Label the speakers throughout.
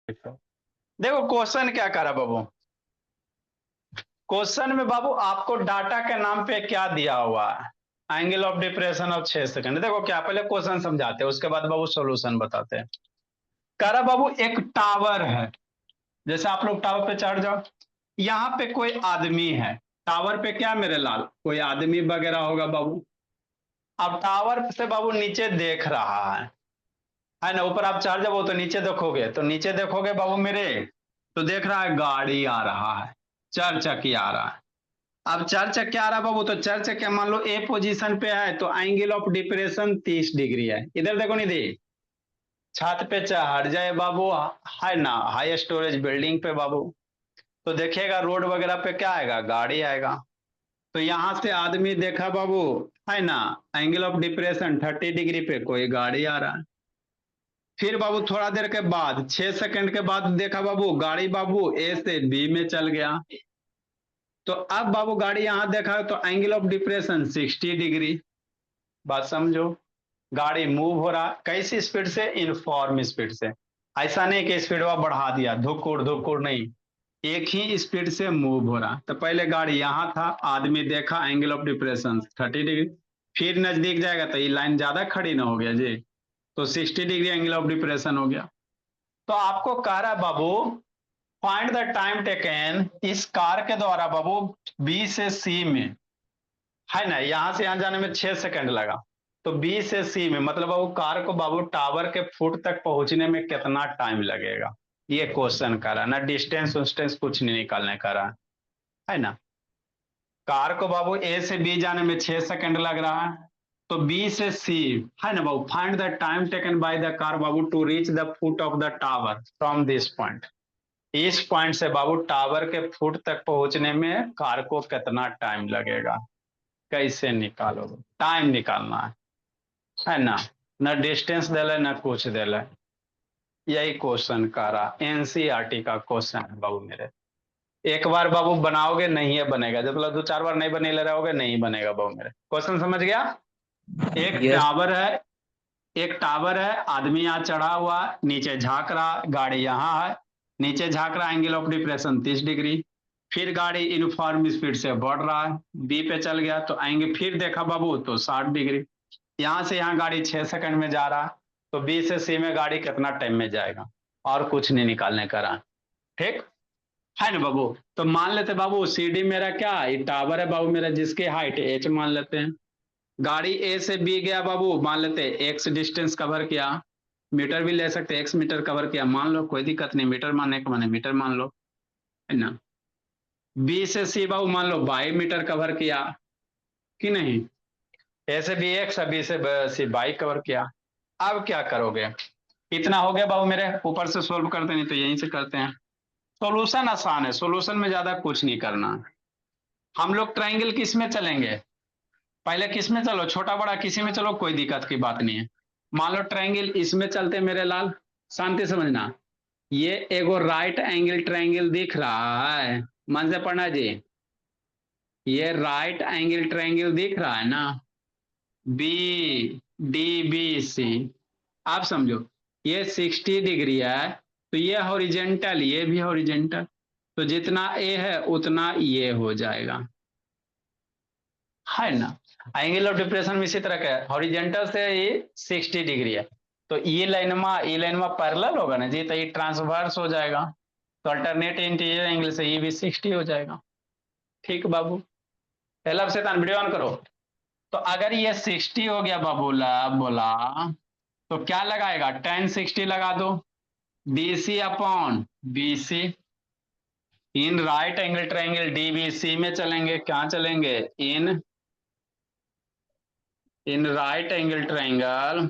Speaker 1: देखो क्वेश्चन क्या करा बाबू। क्वेश्चन में बाबू आपको डाटा के नाम पे क्या दिया हुआ है, angle of depression of 6 second. देखो क्या, पहले क्वेश्चन समझाते हैं उसके बाद बाबू सॉल्यूशन बताते हैं। कह रहा बाबू एक टावर है, जैसे आप लोग टावर पे चढ़ जाओ, यहाँ पे कोई आदमी है। टावर पे क्या मेरे लाल, कोई आदमी वगैरह होगा बाबू। अब टावर से बाबू नीचे देख रहा है ना। ऊपर आप चढ़ जाओ तो नीचे देखोगे, तो नीचे देखोगे बाबू मेरे, तो देख रहा है गाड़ी आ रहा है, 4 चक्की आ रहा है। अब 4 चक्के आ रहा है बाबू, तो 4 चक्के मान लो ए पोजीशन पे है, तो एंगल ऑफ डिप्रेशन 30 डिग्री है। इधर देखो निधि, छत पे चढ़ जाए बाबू, है ना, हाई स्टोरेज बिल्डिंग पे बाबू, तो देखिएगा रोड वगैरह पे क्या आएगा, गाड़ी आएगा। तो यहां से आदमी देखा बाबू, है ना, एंगल ऑफ डिप्रेशन 30 डिग्री पे कोई गाड़ी आ रहा है। फिर बाबू थोड़ा देर के बाद 6 सेकंड के बाद देखा बाबू, गाड़ी बाबू ए से बी में चल गया। तो अब बाबू गाड़ी यहां देखा तो एंगल ऑफ डिप्रेशन 60 डिग्री। बात समझो, गाड़ी मूव हो रहा कैसी स्पीड से, यूनिफॉर्म स्पीड से। ऐसा नहीं कि स्पीड बढ़ा दिया, धुकुर धुकुर नहीं, एक ही स्पीड से मूव हो रहा। तो पहले गाड़ी यहां था, आदमी देखा, एंगल ऑफ डिप्रेशन 30 डिग्री। फिर नजदीक जाएगा तो ये लाइन ज्यादा खड़ी ना हो गया जी, तो 60 डिग्री एंगल ऑफ डिप्रेशन हो गया। तो आपको कह रहा है बाबू, फाइंड द टाइम टेकन इस कार के द्वारा बाबू बी से सी में, है ना, यहां से यहां जाने में 6 सेकंड लगा, तो बी से सी में मतलब बाबू कार को बाबू टावर के फुट तक पहुंचने में कितना टाइम लगेगा। ये क्वेश्चन कर रहा है ना, डिस्टेंस उस्टेंस कुछ नहीं निकालने का रहा है ना। कार को बाबू ए से बी जाने में 6 सेकंड लग रहा है, तो बी से सी, है ना बाबू, find the time taken by the car बाबू to reach the foot of the tower from this point. इस पॉइंट से बाबू टावर के फुट तक पहुंचने में कार को कितना टाइम लगेगा। कैसे निकालोगे, टाइम निकालना है ना, न डिस्टेंस दिले न कुछ दिले। यही क्वेश्चन का रहा, एनसीईआरटी का क्वेश्चन है बाबू मेरे। एक बार बाबू बनाओगे नहीं है बनेगा, जब मतलब 2 4 बार नहीं बने ले रहोगे नहीं बनेगा बाबू मेरे। क्वेश्चन समझ गया। एक
Speaker 2: यस।
Speaker 1: टावर है, एक टावर है, आदमी यहाँ चढ़ा हुआ, नीचे झांक रहा, गाड़ी यहाँ है, नीचे झांक रहा, एंगल ऑफ डिप्रेशन 30 डिग्री। फिर गाड़ी यूनिफॉर्म स्पीड से बढ़ रहा है, बी पे चल गया तो आएंगे, फिर देखा बाबू तो 60 डिग्री। यहाँ से यहाँ गाड़ी 6 सेकंड में जा रहा, तो बी से सी में गाड़ी कितना टाइम में जाएगा, और कुछ नहीं निकालने का रहा। ठीक है ना बाबू। तो मान लेते बाबू सी डी मेरा क्या, ये टावर है बाबू मेरा, जिसकी हाइट एच मान लेते हैं। गाड़ी ए से बी गया बाबू, मान लेते एक्स डिस्टेंस कवर किया, मीटर भी ले सकते, एक्स मीटर कवर किया मान लो, कोई दिक्कत नहीं, मीटर मानने का माने मीटर मान लो, है ना। बी से सी बाबू मान लो 22 मीटर कवर किया कि नहीं, ए से बी एक्स, बी से सी 22 कवर किया। अब क्या करोगे, इतना हो गया बाबू मेरे, ऊपर से सोल्व करते नहीं तो यहीं से करते हैं। सॉल्यूशन आसान है, सॉल्यूशन में ज्यादा कुछ नहीं करना। हम लोग ट्राइंगल किस में चलेंगे, पहले किस में चलो, छोटा बड़ा किसी में चलो, कोई दिक्कत की बात नहीं है। मान लो ट्राइंगल इसमें चलते मेरे लाल, शांति समझना। ये एगो राइट एंगल ट्राइंगल दिख रहा है, मन से पढ़ना जी। ये राइट एंगल ट्राइंगल दिख रहा है ना, बी डी बी सी। आप समझो, ये 60 डिग्री है, तो ये हॉरिजेंटल, ये भी हॉरिजेंटल, तो जितना ए है उतना ये हो जाएगा, है ना। एंगल ऑफ डिप्रेशन में इसी तरह का है, हॉरिजेंटल से ये 60 डिग्री है, तो ये लाइन में पैरेलल होगा ना जी, तो ये ट्रांसवर्स हो जाएगा, तो अल्टरनेट इंटीरियर एंगल से ये भी 60 हो जाएगा। ठीक बाबू, पहला से वीडियो ऑन करो। तो अगर ये 60 हो गया बाबूला बोला, तो क्या लगाएगा, टेन 60 लगा दो, बीसी अपॉन बीसी। इन राइट एंगल ट्राइंगल डीबीसी में चलेंगे, क्या चलेंगे, इन राइट एंगल ट्राइंगल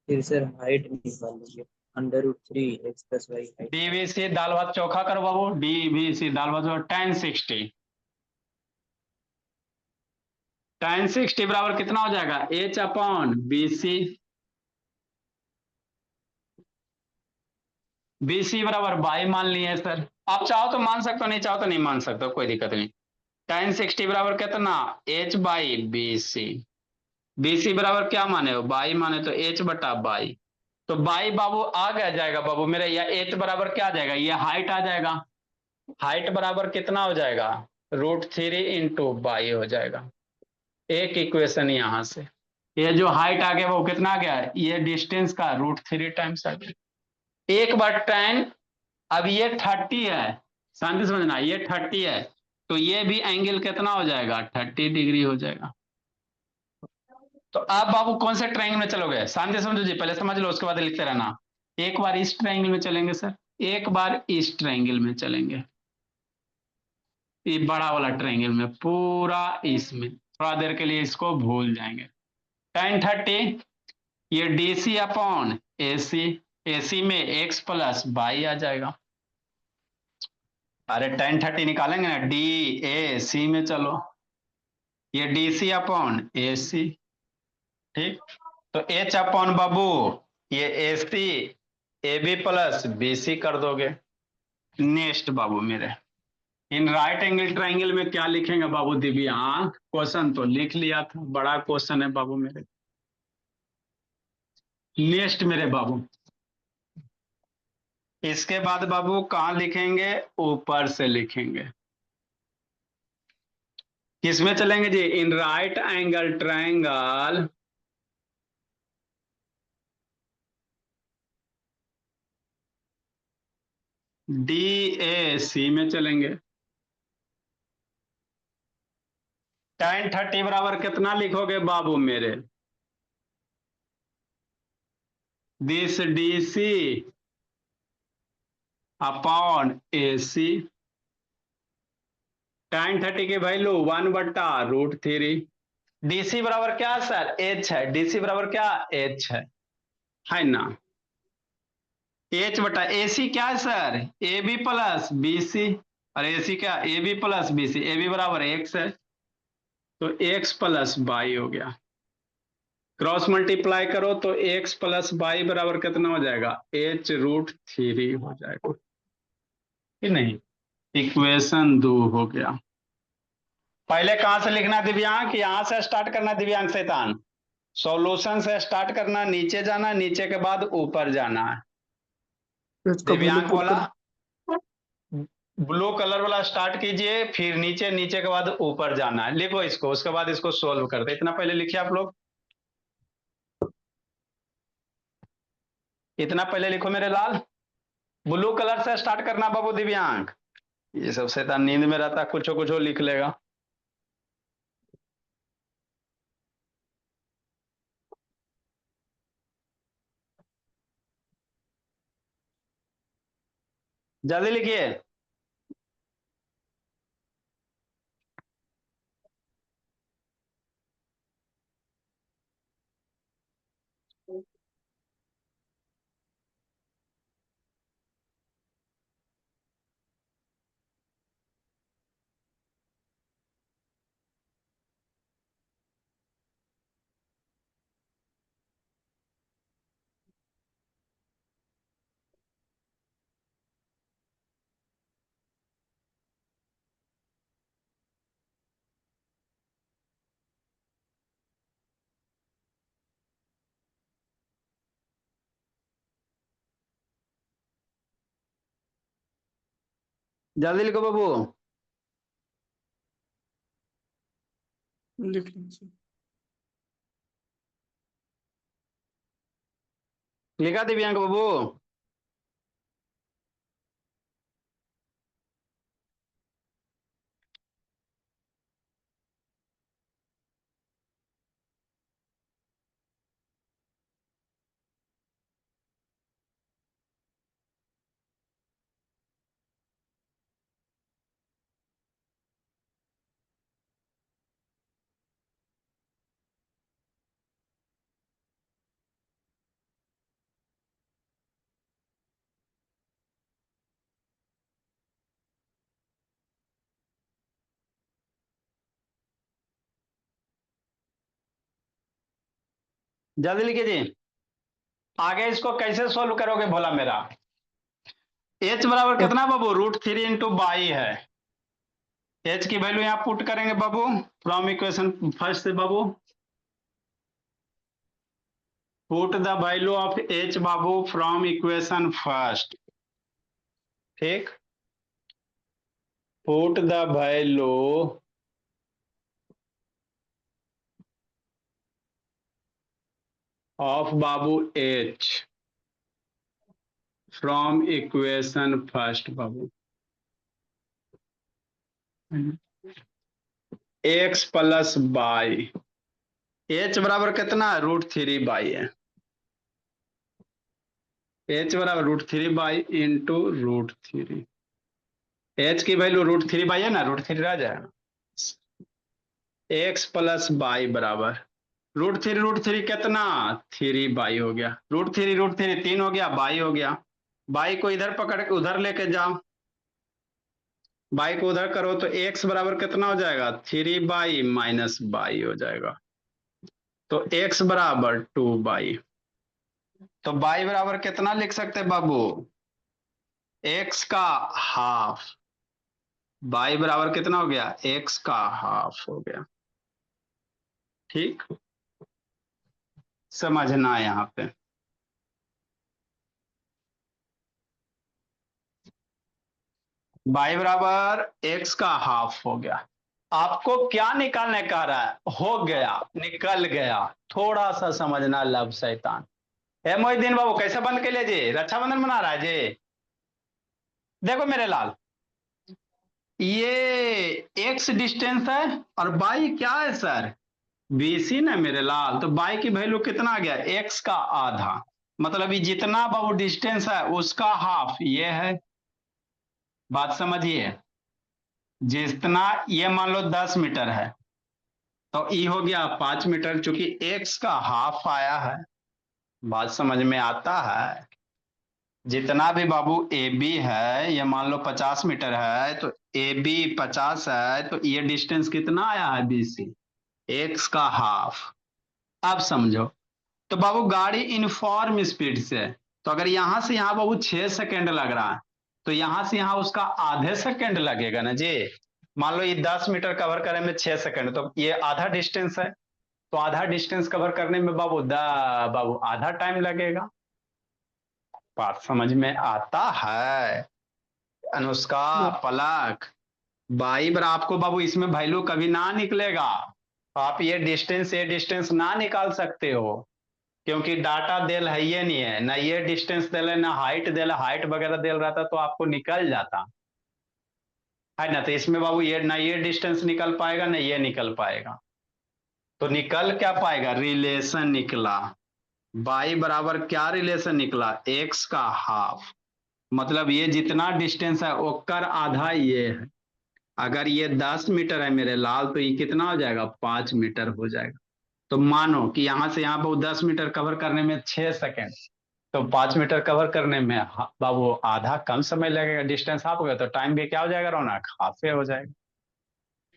Speaker 2: फिर सर हाइट निकाल लीजिए। √3 x + y हाइट।
Speaker 1: डीवीसी दाल भात चोखा करो बाबू, डीवीसी दाल भात टेन 60, टेन 60 बराबर कितना हो जाएगा, एच अपॉन बीसी। बीसी बराबर बाई मान लिए सर, आप चाहो तो मान सकते हो, नहीं चाहो तो नहीं मान सकते, कोई दिक्कत नहीं। टेन 60 बराबर कितना, H by B C. BC बराबर क्या माने हो, बाई माने, तो H बटा बाई। तो बाई बाबू आ गया जाएगा बाबू मेरे, या H बराबर क्या आ जाएगा, ये हाइट आ जाएगा। हाइट बराबर कितना हो जाएगा, √3 इंटू बाई हो जाएगा। एक इक्वेशन यहां से, ये जो हाइट आ गया वो कितना आ गया, ये डिस्टेंस का √3 टाइम्स आ गया। एक बार tan, अब ये 30 है, शांति समझना, ये 30 है, तो ये भी एंगल कितना हो जाएगा, 30 डिग्री हो जाएगा। तो आप बाबू कौन से ट्रायंगल में चलोगे, शांति समझो जी, पहले समझ लो उसके बाद लिखते रहना। एक बार इस ट्रायंगल में चलेंगे सर, एक बार इस ट्रायंगल में चलेंगे, ये बड़ा वाला ट्रायंगल में, पूरा इसमें थोड़ा देर के लिए इसको भूल जाएंगे। tan 30, ये DC अपॉन AC, AC में x प्लस बाई आ जाएगा। अरे tan 30 निकालेंगे ना, DAC में चलो, ये DC अपॉन AC, ठीक। तो H अपॉन बाबू ये AC AB प्लस BC कर दोगे। नेक्स्ट बाबू मेरे, इन राइट एंगल ट्राइंगल में क्या लिखेंगे बाबू दिव्यांग, क्वेश्चन तो लिख लिया था, बड़ा क्वेश्चन है बाबू मेरे। नेक्स्ट मेरे बाबू, इसके बाद बाबू कहां लिखेंगे, ऊपर से लिखेंगे। किसमें चलेंगे जी, in right angle triangle DAC में चलेंगे। tan 30 बराबर कितना लिखोगे बाबू मेरे, this DC upon AC। tan 30 की वैल्यू 1/√3। DC बराबर क्या है सर, H है, DC बराबर क्या, H है ना। H बटा AC क्या है सर, AB प्लस BC, और AC क्या, AB प्लस BC, AB बराबर x है, तो x प्लस बाई हो गया। क्रॉस मल्टीप्लाई करो तो x प्लस बाई बराबर कितना हो जाएगा, H√3 हो जाएगा कि नहीं। इक्वेशन 2 हो गया। पहले कहां से लिखना दिव्यांग, यहां से स्टार्ट करना दिव्यांग शैतान, सॉल्यूशन से स्टार्ट करना, नीचे जाना, नीचे के बाद ऊपर जाना है।
Speaker 2: इसका value
Speaker 1: दिव्यांग
Speaker 2: put
Speaker 1: वाला
Speaker 2: कर।
Speaker 1: ब्लू कलर वाला स्टार्ट कीजिए, फिर नीचे, नीचे के बाद ऊपर जाना है, लिखो इसको, उसके बाद इसको सोल्व करते। इतना पहले लिखिए आप लोग, इतना पहले लिखो मेरे लाल। ब्लू कलर से स्टार्ट करना बाबू दिव्यांग, ये सब शैतान नींद में रहता, कुछ कुछ लिख लेगा। जल्दी लिखिए। जल्दी लिखो बाबू।
Speaker 2: लिख लीजिए।
Speaker 1: लिखा दिव्यांग बाबू। जल्दी लिखिए जी। आगे इसको कैसे सोल्व करोगे भोला मेरा, H बराबर कितना बाबू, √3 इंटू बाई है। H की वैल्यू यहाँ पुट करेंगे बाबू, फ्रॉम इक्वेशन फर्स्ट से बाबू, put the value of H बाबू फ्रॉम इक्वेशन फर्स्ट, ठीक, पुट द वैल्यू ऑफ बाबू एच फ्रॉम इक्वेशन फर्स्ट बाबू, एक्स प्लस बाई, एच बराबर कितना √3 बाई है, एच बराबर √3 बाई इंटू √3, एच की वैल्यू √3 बाई है ना, √3 रह जाएगा, एक्स प्लस बाई बराबर √3 कितना 3 बाई हो गया, √3 3 हो गया, बाई हो गया, बाई को इधर पकड़ के उधर लेके जाओ, बाई को उधर करो तो एक्स बराबर कितना हो जाएगा 3 बाई माइनस बाई हो जाएगा, तो एक्स बराबर 2 बाई, तो बाई बराबर कितना लिख सकते हैं बाबू, एक्स का हाफ, बाई बराबर कितना हो गया एक्स का हाफ हो गया, ठीक, समझना यहां पे, बाई बराबर एक्स का हाफ हो गया, आपको क्या निकालने कह रहा है, हो गया निकल गया, थोड़ा सा समझना लब शैतान। है मोहिद्दीन बाबू कैसे बंद के लिए जी, रक्षाबंधन मना रहा है जी, देखो मेरे लाल, ये एक्स डिस्टेंस है और बाई क्या है सर, बीसी ना मेरे लाल, तो बाई की वैल्यू कितना आ गया एक्स का आधा, मतलब ये जितना बाबू डिस्टेंस है उसका हाफ ये है, बात समझिए, जितना ये मान लो 10 मीटर है तो ई हो गया 5 मीटर, चूंकि एक्स का हाफ आया है, बात समझ में आता है, जितना भी बाबू ए बी है ये मान लो 50 मीटर है, तो ए बी 50 है, तो ये डिस्टेंस कितना आया है बी सी, एक्स का हाफ, अब समझो, तो बाबू गाड़ी यूनिफॉर्म स्पीड से है, तो अगर यहां से यहां बाबू 6 सेकेंड लग रहा है, तो यहां से यहां उसका आधे सेकेंड लगेगा ना जी, मान लो ये 10 मीटर कवर करने में 6 सेकेंड, तो ये आधा डिस्टेंस है, तो आधा डिस्टेंस कवर करने में बाबू आधा टाइम लगेगा, बात समझ में आता है, अनुष्का पलक, बाई बार आपको बाबू इसमें वैल्यू कभी ना निकलेगा, आप ये डिस्टेंस ना निकाल सकते हो, क्योंकि डाटा देल है ये नहीं है ना, ये डिस्टेंस देले ना हाइट देला, हाइट वगैरह देल रहता तो आपको निकल जाता है ना, तो इसमें बाबू ये ना ये डिस्टेंस निकल पाएगा ना ये निकल पाएगा, तो निकल क्या पाएगा रिलेशन निकला, बाई बराबर क्या रिलेशन निकला एक्स का हाफ, मतलब ये जितना डिस्टेंस है ओकर आधा ये है, अगर ये 10 मीटर है मेरे लाल तो ये कितना हो जाएगा 5 मीटर हो जाएगा, तो मानो कि यहां से यहां पर 10 मीटर कवर करने में 6 सेकेंड, तो 5 मीटर कवर करने में बाबू आधा कम समय लगेगा, डिस्टेंस हाफ हो गया, तो टाइम भी क्या हो जाएगा रौनक हाफे हो जाएगा,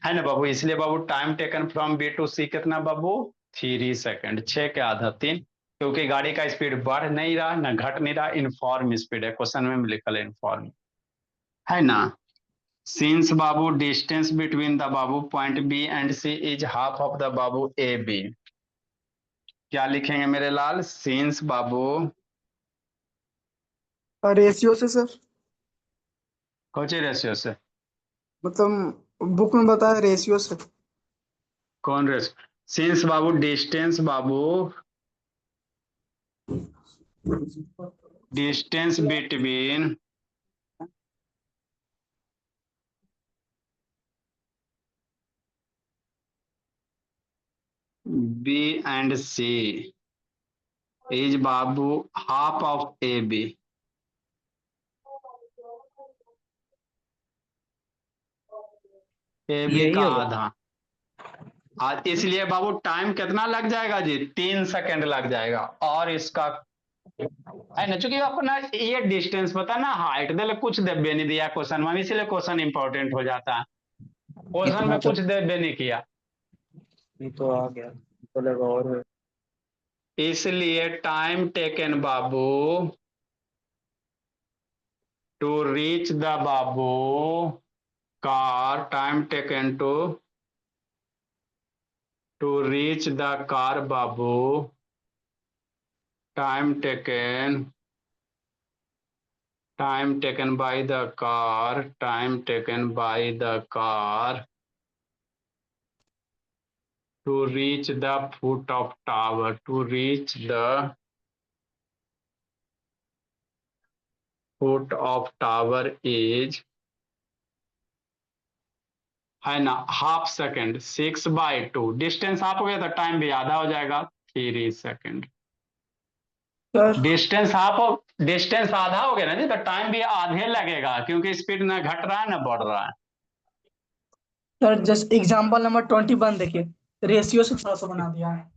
Speaker 1: है ना बाबू, इसलिए बाबू time taken from B to C कितना बाबू 3 सेकेंड, 6 के आधा 3, क्योंकि गाड़ी का स्पीड बढ़ नहीं रहा ना घट नहीं रहा, इनफॉर्म स्पीड है, क्वेश्चन में लिखल है इनफॉर्म, है ना, सिंस बाबू डिस्टेंस बिटवीन द बाबू point B and C is half of the बाबू ए बी, क्या लिखेंगे मेरे लाल, सिंस बाबू
Speaker 3: रेशियो से सर,
Speaker 1: कौन सी रेशियो से,
Speaker 3: मतलब बुक में बताया रेशियो से।
Speaker 1: कौन रेशियो, सिंस बाबू डिस्टेंस बाबू distance between B and C is बाबू half of A B, A B
Speaker 2: यही
Speaker 1: का
Speaker 2: होगा।
Speaker 1: आधा, आज इसलिए बाबू टाइम कितना लग जाएगा जी 3 सेकेंड लग जाएगा, और इसका है ना, चूंकि अपना ये डिस्टेंस पता ना हाइट दे कुछ देबे नहीं दिया क्वेश्चन में, इसलिए क्वेश्चन इंपॉर्टेंट हो जाता है, क्वेश्चन
Speaker 2: इतना
Speaker 1: में
Speaker 2: तो
Speaker 1: कुछ देबे नहीं किया,
Speaker 2: ये तो आ गया, तो लगा और है।
Speaker 1: इसलिए टाइम टेकन बाबू टू रीच द बाबू car, time taken to reach the car बाबू time taken by the car to reach the foot of tower is, है ना, हाफ सेकेंड, 6/2। डिस्टेंस हाफ हो गया तो टाइम भी आधा हो जाएगा, 3 सेकेंड।
Speaker 3: सर
Speaker 1: डिस्टेंस आधा हो गया ना जी, तो टाइम भी आधे लगेगा, क्योंकि स्पीड ना घट रहा है ना बढ़ रहा है।
Speaker 3: सर जस्ट एग्जांपल नंबर 21 देखिए, रेशियो से थोड़ा सा बना दिया है,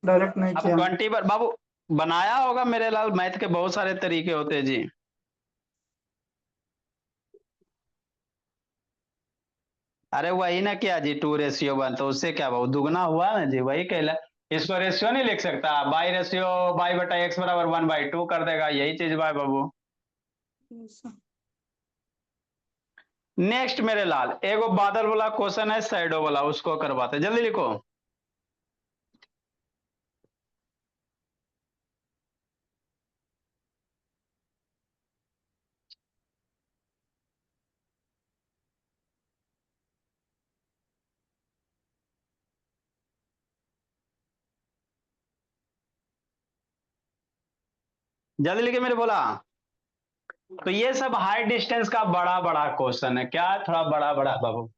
Speaker 3: डायरेक्ट नहीं
Speaker 1: अब
Speaker 3: किया।
Speaker 1: 20 बार बाबू बनाया होगा मेरे लाल, मैथ के बहुत सारे तरीके होते हैं जी। अरे वही ना किया जी, 2:1, तो उससे क्या बाबू दुगना हुआ ना जी, वही कहला। इसको रेशियो नहीं लिख सकता, y/x बराबर 1/2 कर देगा, यही चीज बा बाबू। नेक्स्ट मेरे लाल, एगो बादल वाला क्वेश्चन है, शैडो वाला, उसको करवाते, जल्दी लिखो। जल्दी लिखे मेरे बोला। तो ये सब हाई डिस्टेंस का बड़ा बड़ा क्वेश्चन है, क्या है, थोड़ा बड़ा बड़ा बाबू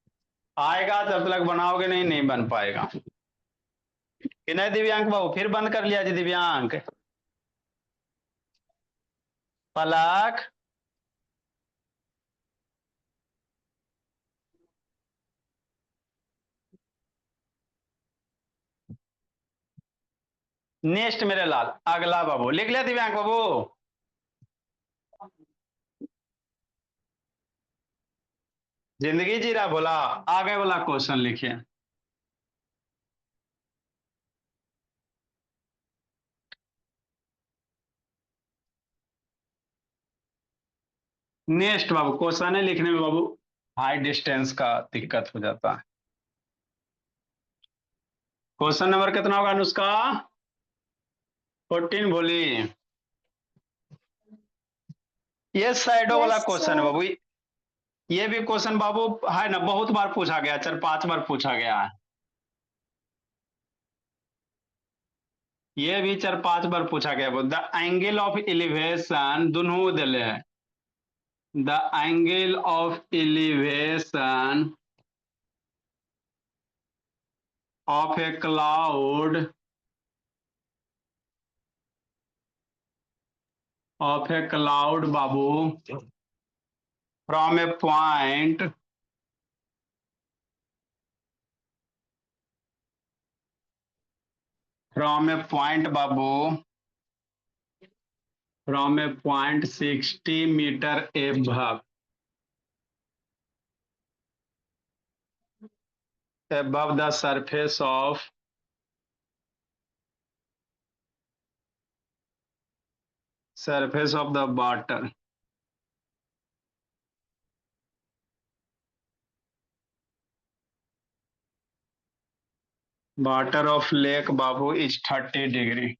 Speaker 1: आएगा, जब तक बनाओगे नहीं बन पाएगा कि नहीं दिव्यांक बाबू? फिर बंद कर लिया जी दिव्यांक। पलक, नेक्स्ट मेरे लाल, अगला बाबू लिख लिया दिव्यांक बाबू? जिंदगी जी रहा बोला, आगे वाला क्वेश्चन लिखिए। नेक्स्ट बाबू, क्वेश्चन लिखने में बाबू हाई डिस्टेंस का दिक्कत हो जाता है। क्वेश्चन नंबर कितना होगा अनुष्का? 14 बोली। ये शैडो वाला क्वेश्चन है बाबू, ये भी क्वेश्चन बाबू है ना, बहुत बार पूछा गया, 4-5 बार पूछा गया है। ये भी 4-5 बार पूछा गया। द एंगल ऑफ एलिवेशन दोनों दिले है। The angle of elevation of a cloud बाबू from a point Babu from a point 60 meter above the surface of the water. Water of lake Babu is 30 degree।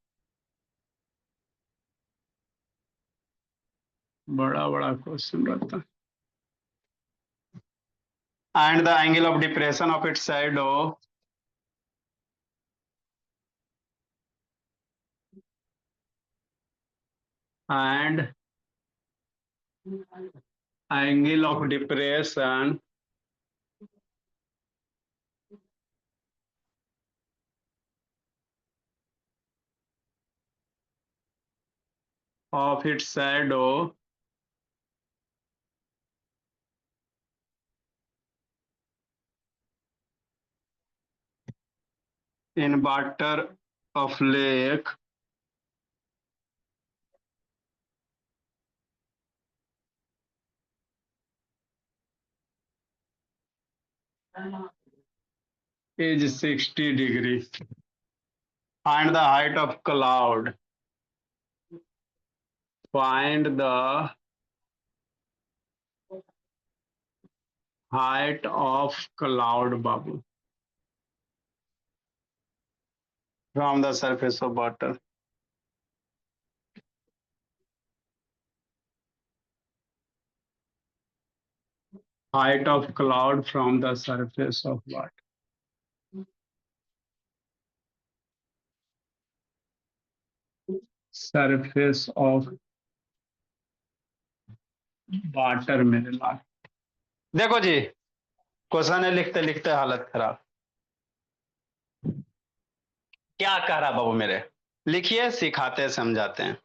Speaker 1: बड़ा बड़ा question रहता है। And the angle of depression of its shadow and angle of depression of its shadow in water of lake is 60 degree। Find the height of cloud। Find the height of cloud Babu from the surface of water। Height of cloud from the surface of water, surface of water मेरे लाल। देखो जी, question है, लिखते लिखते हालत खराब। क्या कह रहा बाबू मेरे, लिखिए, सिखाते समझाते हैं।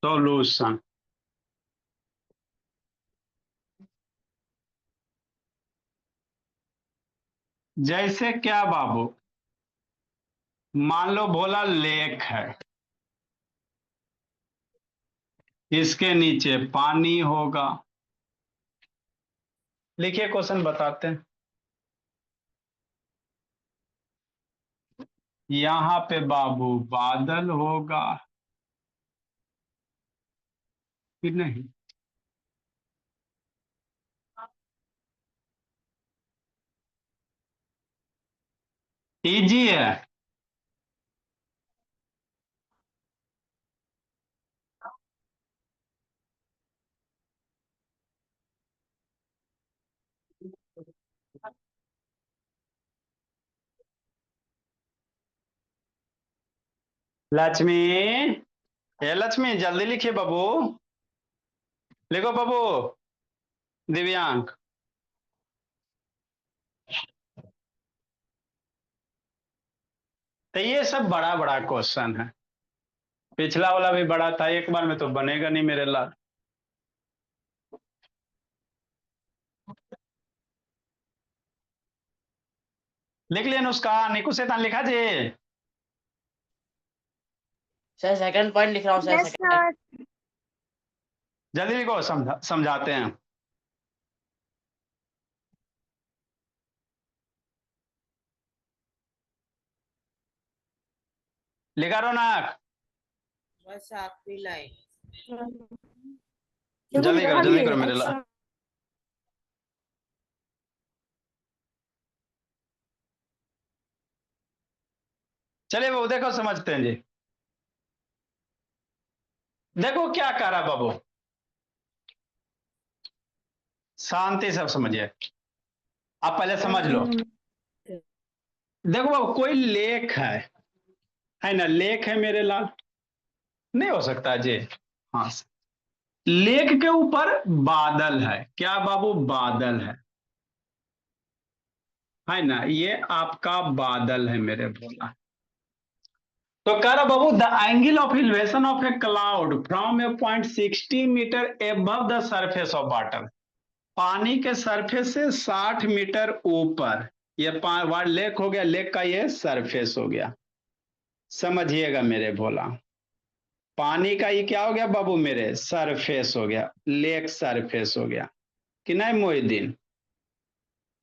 Speaker 1: सॉल्यूशन, जैसे क्या बाबू, मान लो भोला लेक है, इसके नीचे पानी होगा। लिखिए, क्वेश्चन बताते हैं। यहाँ पे बाबू बादल होगा कि नहीं? इजी है। लक्ष्मी, ये लक्ष्मी जल्दी लिखिए बाबू, लिखो बाबू। दिव्यांग, तो ये सब बड़ा बड़ा क्वेश्चन है। पिछला वाला भी बड़ा था, एक बार में तो बनेगा नहीं मेरे लाल। लिख लिया नुस्खा, निकू शैतान लिखा जी।
Speaker 2: सर सेकंड पॉइंट लिख रहा हूँ सर,
Speaker 4: यस
Speaker 2: सेकंड।
Speaker 4: सर।
Speaker 1: जल्दी लिखो, समझाते हैं। लिखा रौनक,
Speaker 5: बस आखिरी लाइन।
Speaker 1: जल्दी करो मेरे लाल। चलिए बाबू, देखो समझते हैं जी। देखो क्या कह रहा बाबू, शांति से समझिए। आप पहले समझ लो। देखो बाबू, कोई लेक है ना, लेक है मेरे लाल, नहीं हो सकता जी। हाँ, लेक के ऊपर बादल है, क्या बाबू, बादल है ना, ये आपका बादल है मेरे भोला। तो कह रहा बाबू, the angle of elevation of a cloud from a point 60 metre above the surface of water, पानी के सरफेस से 60 मीटर ऊपर, ये लेक हो गया, लेक का ये सरफेस हो गया। समझिएगा मेरे भोला, पानी का ये क्या हो गया बाबू मेरे, सरफेस हो गया, लेक सरफेस हो गया कि नहीं मोहिद्दीन?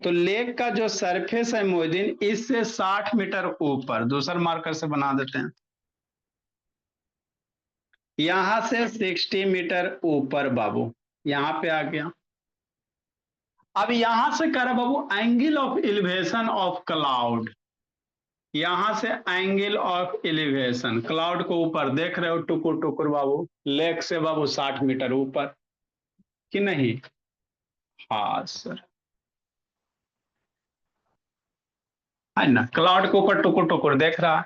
Speaker 1: तो लेक का जो सरफेस है मोहिद्दीन, इससे 60 मीटर ऊपर, दूसरा मार्कर से बना देते हैं, यहां से 60 मीटर ऊपर बाबू, यहां पे आ गया। अब यहां से कह रहा बाबू, angle of elevation of cloud, यहां से एंगल ऑफ एलिवेशन, क्लाउड को ऊपर देख रहे हो, टुकुर टुकुर बाबू, लेक से बाबू 60 मीटर ऊपर कि नहीं? हाँ सर, है ना, क्लाउड के ऊपर टुकुर टुकुर देख रहा।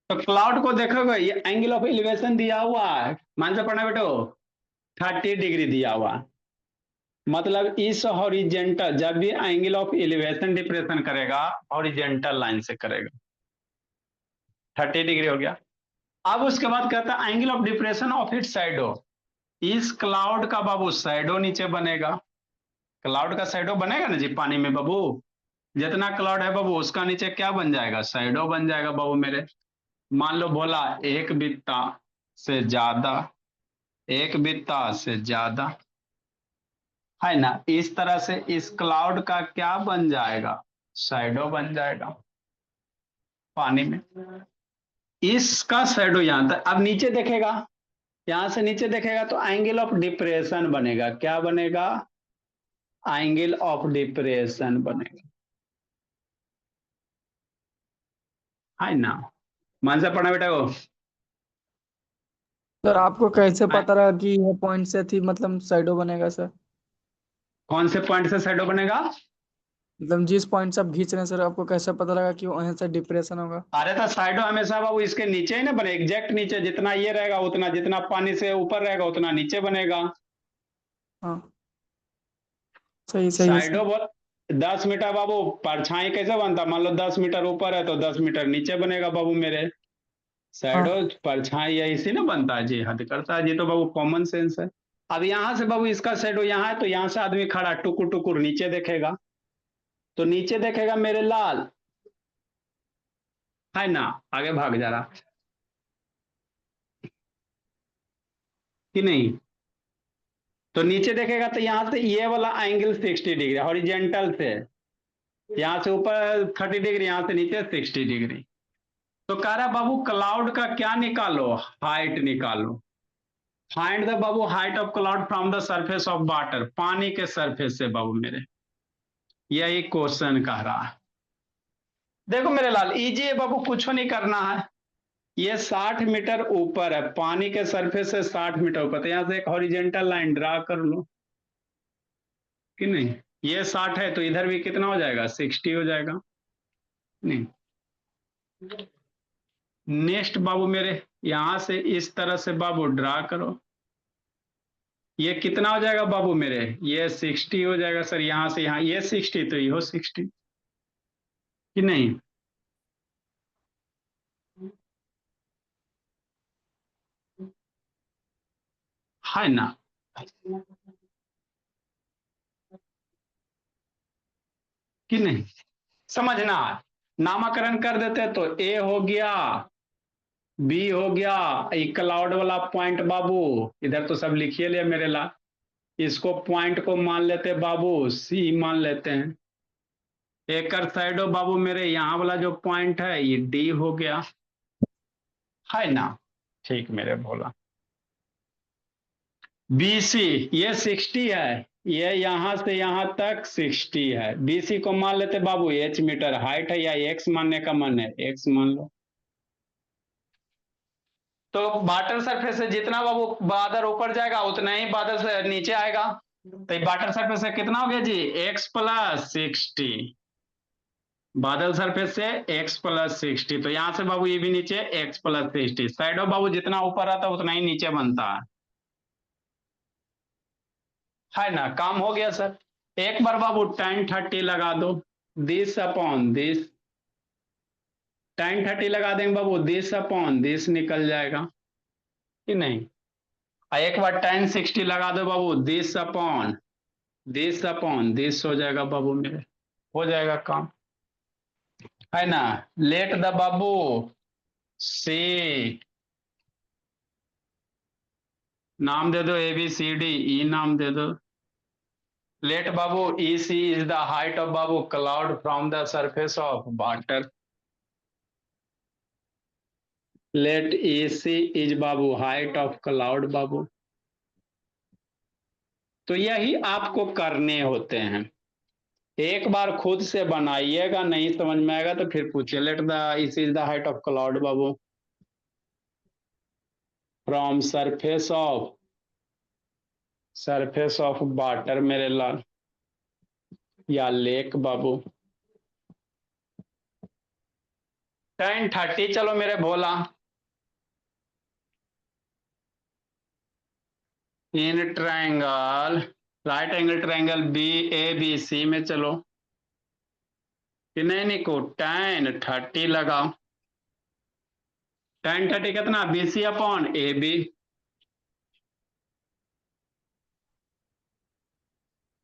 Speaker 1: तो क्लाउड को देखोगे, ये एंगल ऑफ एलिवेशन दिया हुआ है, मान से पढ़ना बेटो, 30 डिग्री दिया हुआ। मतलब इस हॉरिजेंटल, जब भी एंगल ऑफ एलिवेशन डिप्रेशन करेगा, हॉरिजेंटल लाइन से करेगा, 30 डिग्री हो गया। अब उसके बाद कहता है angle of depression of it shadow, इस क्लाउड का बाबू शैडो नीचे बनेगा, क्लाउड का शैडो बनेगा ना जी पानी में बाबू, जितना क्लाउड है बाबू उसका नीचे क्या बन जाएगा, शैडो बन जाएगा बाबू मेरे। मान लो बोला एक बित्ता से ज्यादा एक बित्ता से ज्यादा, है ना। इस तरह से इस क्लाउड का क्या बन जाएगा, शैडो बन जाएगा पानी में। इसका शैडो यहां तक, अब नीचे देखेगा, यहां से नीचे देखेगा तो एंगल ऑफ डिप्रेशन बनेगा। क्या बनेगा, एंगल ऑफ डिप्रेशन बनेगा, है ना। मन से पढ़ना बेटा वो।
Speaker 3: सर आपको कैसे
Speaker 1: हाँ,
Speaker 3: पता लगा कि ये पॉइंट से थी मतलब शैडो बनेगा सर?
Speaker 1: कौन से पॉइंट से शैडो बनेगा।
Speaker 3: मतलब जिस पॉइंट से आप खींच रहे हैं सर, आपको कैसे पता लगा कि वहीं से डिप्रेशन होगा?
Speaker 1: अरे तो शैडो हमेशा बाबू इसके नीचे ही ना बने, एग्जैक्ट नीचे, जितना ये रहेगा उतना, जितना पानी से ऊपर रहेगा उतना नीचे बनेगा।
Speaker 3: हाँ, सही सही है सर।
Speaker 1: शैडो बहुत 10 मीटर बाबू, परछाई कैसे बनता, मान लो 10 मीटर ऊपर है तो 10 मीटर नीचे बनेगा बाबू मेरे। शैडो
Speaker 3: हाँ
Speaker 1: परछाई या इसी ना बनता है जी, हद करता है जी, तो बाबू कॉमन सेंस है। अब यहां से बाबू इसका शैडो यहाँ है, तो यहां से आदमी खड़ा टुकुर टुकुर नीचे देखेगा, तो नीचे देखेगा मेरे लाल, है ना। आगे भाग जा रहा कि नहीं, तो नीचे देखेगा तो यहां से ये वाला एंगल 60 डिग्री हॉरिजेंटल से, यहां से ऊपर 30 डिग्री, यहां से नीचे 60 डिग्री। तो कह रहा बाबू क्लाउड का क्या निकालो, हाइट निकालो। Find the Babu height of cloud from the surface of water, पानी के सरफेस से बाबू मेरे, यही क्वेश्चन कह रहा है। देखो मेरे लाल इजी है बाबू, कुछ नहीं करना है। ये 60 मीटर ऊपर है, पानी के सरफेस से 60 मीटर ऊपर, तो यहां से एक हॉरिजेंटल लाइन ड्रा कर लो कि नहीं। ये 60 है तो इधर भी कितना हो जाएगा, 60 हो जाएगा नहीं। नेक्स्ट बाबू मेरे, यहां से इस तरह से बाबू ड्रा करो, ये कितना हो जाएगा बाबू मेरे, ये 60 हो जाएगा सर, यहां से यहां ये 60 तो ये हो 60 कि नहीं। है ना, कि नहीं, समझना है। नामकरण कर देते तो ए हो गया, बी हो गया, क्लाउड वाला पॉइंट बाबू इधर तो सब लिखिए ले मेरे ला, इसको पॉइंट को मान लेते बाबू सी मान लेते हैं। एक साइडो बाबू मेरे यहाँ वाला जो पॉइंट है ये डी हो गया, है ना। ठीक मेरे बोला। बीसी ये 60 है, ये यहां से यहां तक 60 है। बीसी को मान लेते बाबू एच मीटर हाइट है, या एक्स मानने का मन है एक्स मान लो। तो वाटर सरफेस से जितना बाबू बादल ऊपर जाएगा उतना ही बादल से नीचे आएगा, तो वाटर सरफेस से कितना हो गया जी, एक्स प्लस 60, बादल सरफेस से x प्लस 60, तो यहां से बाबू ये भी नीचे x प्लस 60, साइडो बाबू जितना ऊपर आता है उतना ही नीचे बनता है ना। काम हो गया सर। एक बार बाबू tan 30 लगा दो, दिस अपॉन दिस, tan 30 लगा देंगे बाबू, दिस अपॉन दिस निकल जाएगा कि नहीं। एक बार tan 60 लगा दो बाबू, दिस अपॉन दिस हो जाएगा बाबू मेरे, हो जाएगा काम, है ना। लेट द बाबू सी, नाम दे दो ए बी सी डी ई नाम दे दो। लेट बाबू E C is the height of बाबू cloud from the surface of water. Let E C is बाबू हाइट ऑफ क्लाउड बाबू। तो यही आपको करने होते हैं, एक बार खुद से बनाइएगा, नहीं समझ में आएगा तो फिर पूछिए। Let the E C is the height of cloud बाबू फ्रॉम सरफेस ऑफ वाटर मेरे लाल, या लेक बाबू। tan 30 चलो मेरे भोला, in triangle, right angle triangle B A B C में चलो कि नहीं को tan 30 लगाओ। tan 30 कितना, B C upon A B,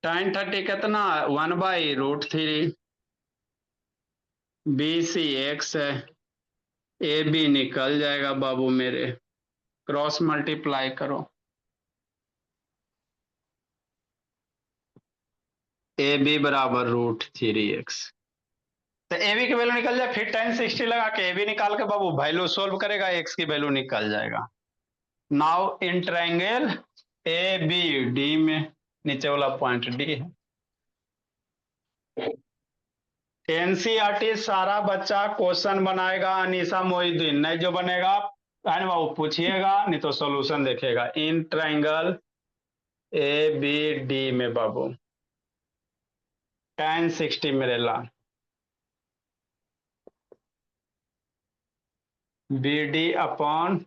Speaker 1: tan 30 कितना 1/√3, बी सी एक्स है, ए बी निकल जाएगा बाबू मेरे, क्रॉस मल्टीप्लाई करो, ए बी बराबर √3x। तो ए बी की वैल्यू निकल जाए, फिर tan 60 लगा के ए बी निकाल के बाबू वैल्यू सोल्व करेगा, x की वैल्यू निकल जाएगा। Now in triangle A B D में नीचे वाला पॉइंट डी है। एनसीईआरटी सारा बच्चा क्वेश्चन बनाएगा, अनीसा मोहिद्दीन नहीं जो बनेगा है ना बाबू पूछिएगा, नहीं तो सॉल्यूशन देखेगा। In triangle A B D में बाबू tan 60 मेरे ला B D upon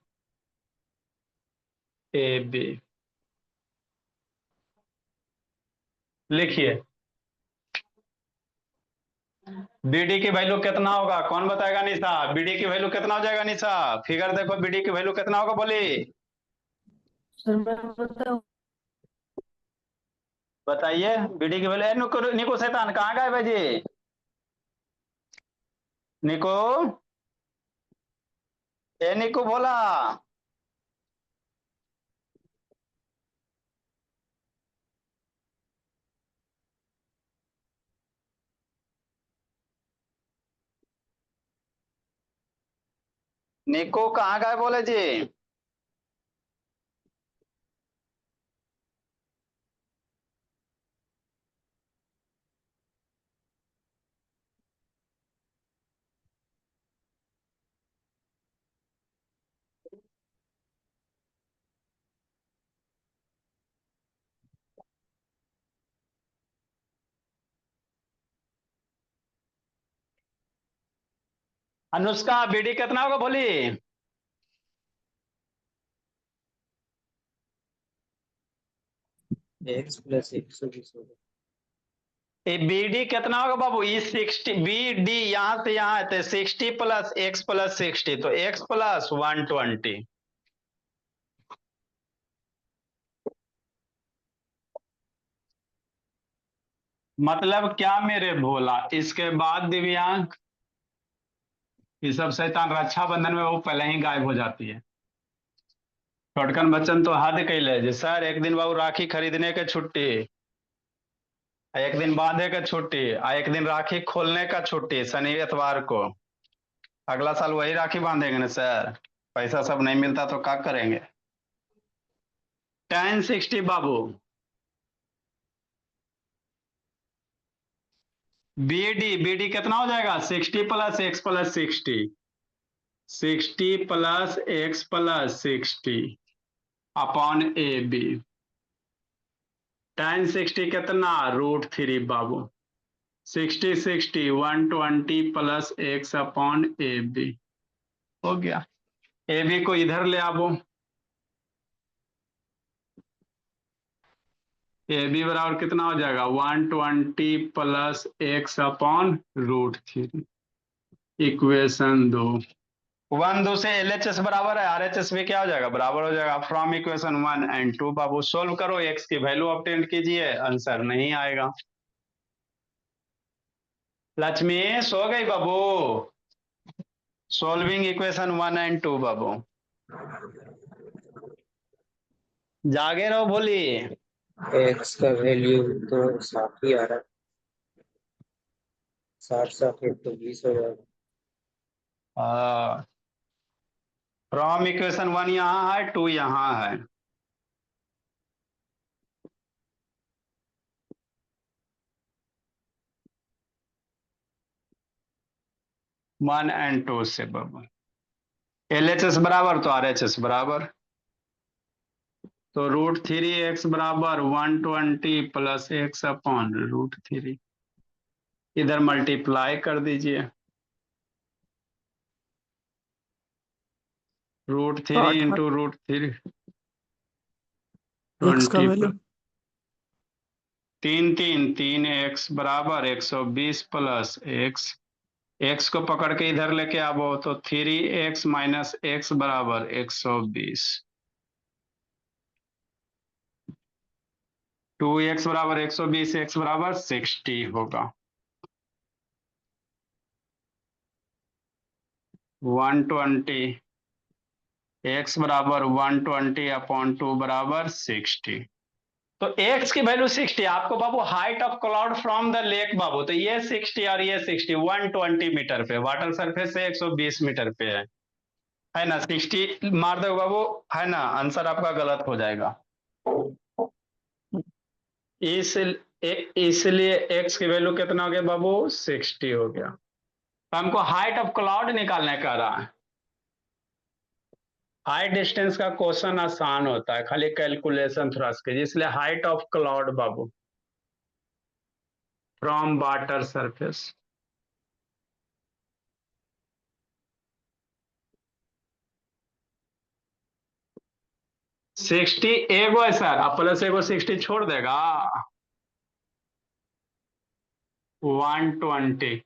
Speaker 1: A B लिखिए। बीडी की वैल्यू कितना होगा, कौन बताएगा निशा? बीडी की वैल्यू कितना हो जाएगा निशा? फिगर देखो, बीडी की वैल्यू कितना होगा बोली,
Speaker 3: सर मैं बताऊं?
Speaker 1: बताइए। बीडी की वैल्यू निको शैतान कहाँ गए भाई जी? निको, ए निको बोला। निको कहाँ गए बोले जी? अनुष्का बीडी कितना होगा बोली?
Speaker 2: x प्लस 120 होगा।
Speaker 1: बीडी कितना होगा बाबू? ई 60 बी डी यहां से यहां है तो 60 प्लस x प्लस 60 तो x प्लस 120। मतलब क्या मेरे भोला? इसके बाद दिव्यांग ये सब शैतान रक्षाबंधन में वो पहले ही गायब हो जाती है। छोटकन बच्चन तो हद कैले जे सर एक दिन बाबू राखी खरीदने के छुट्टी, एक दिन बांधे के छुट्टी, एक दिन राखी खोलने का छुट्टी शनि इतवार को। अगला साल वही राखी बांधेंगे ना सर, पैसा सब नहीं मिलता तो क्या करेंगे? tan 60 बाबू बीडी कितना हो जाएगा? 60 plus x plus 60, 60 plus x plus 60 upon A B. tan 60 कितना? √3 बाबू। 60 60 120 plus x upon A B हो गया। ए बी को इधर ले आवो, ए बी बराबर कितना हो जाएगा? 120 प्लस x अपॉन √3। इक्वेशन 2 1 2 से LHS बराबर है, RHS भी क्या हो जाएगा? बराबर हो जाएगा। From equation 1 and 2 Babu solve करो, x की वैल्यू ऑब्टेन कीजिए, आंसर नहीं आएगा। लक्ष्मी सो गई बाबू? सोल्विंग इक्वेशन 1 एंड 2 बाबू, जागे रहो बोली।
Speaker 2: x का वैल्यू तो 60 ही आ रहा है, 60 60 120 हो जाएगा।
Speaker 1: फ्रॉम इक्वेशन 1 यहाँ है, 2 यहाँ है। वन एंड 2 से बाबू LHS बराबर तो RHS बराबर, तो √3x बराबर 120 प्लस x अपॉन √3, इधर मल्टीप्लाई कर दीजिए। √3 इंटू √3
Speaker 3: x का वैल्यू
Speaker 1: 3 x बराबर 120 प्लस x को पकड़ के इधर लेके आवो तो 3x माइनस x बराबर 120। 2x बराबर 120, x बराबर 60 होगा। 120 x बराबर 120 अपॉन 2 बराबर 60। तो एक्स की वैल्यू 60, आपको बाबू height of cloud from the lake बाबू, तो ये 60 और ये 60, 120 मीटर पे, वाटर सरफेस से 120 मीटर पे है ना। 60 मार दो बाबू, है ना, आंसर आपका गलत हो जाएगा। इस इसलिए एक्स की वैल्यू कितना हो गया बाबू, 60 हो गया। तो हमको हाइट ऑफ क्लाउड निकालने का रहा है। हाई डिस्टेंस का क्वेश्चन आसान होता है, खाली कैलकुलेशन थोड़ा सा कीजिए, इसलिए हाइट ऑफ क्लाउड बाबू फ्रॉम वाटर सरफेस। सिक्सटी एगो है सर, अब प्लस एगो 60 छोड़ देगा, 120।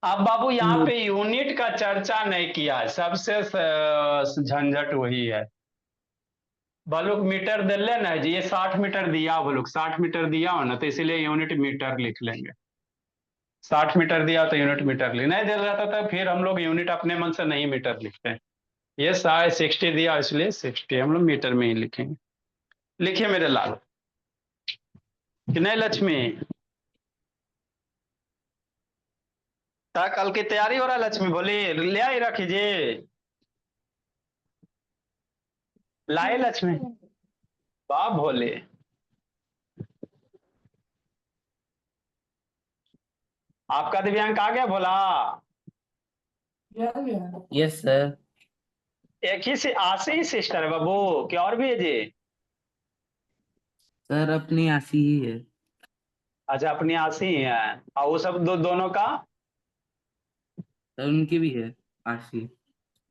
Speaker 1: अब बाबू यहाँ पे यूनिट का चर्चा नहीं किया है, सबसे झंझट वही है। बलुक मीटर दे लेना है जी, ये 60 मीटर दिया, बलुक 60 मीटर दिया हो ना, तो इसीलिए यूनिट मीटर लिख लेंगे। 60 मीटर दिया तो यूनिट मीटर लिख, नहीं दे रहा था तो फिर हम लोग यूनिट अपने मन से नहीं मीटर लिखते हैं। ये 60 दिया इसलिए 60 हम लोग मीटर में ही लिखेंगे। लिखिए मेरे लाल, कि नहीं लक्ष्मी, कल की तैयारी हो रहा है लक्ष्मी, बोली ले आई रखीजिए, लाए लक्ष्मी, वाह भोले। आपका दिव्यांग आ गया भोला?
Speaker 2: Yes sir.
Speaker 1: एक ही से आशी ही सिस्टर है बाबू, क्या और भी है जी?
Speaker 2: सर अपनी आसी ही है।
Speaker 1: अच्छा अपनी आशी ही है, और वो सब दोनों का?
Speaker 2: सर उनकी भी है आसी।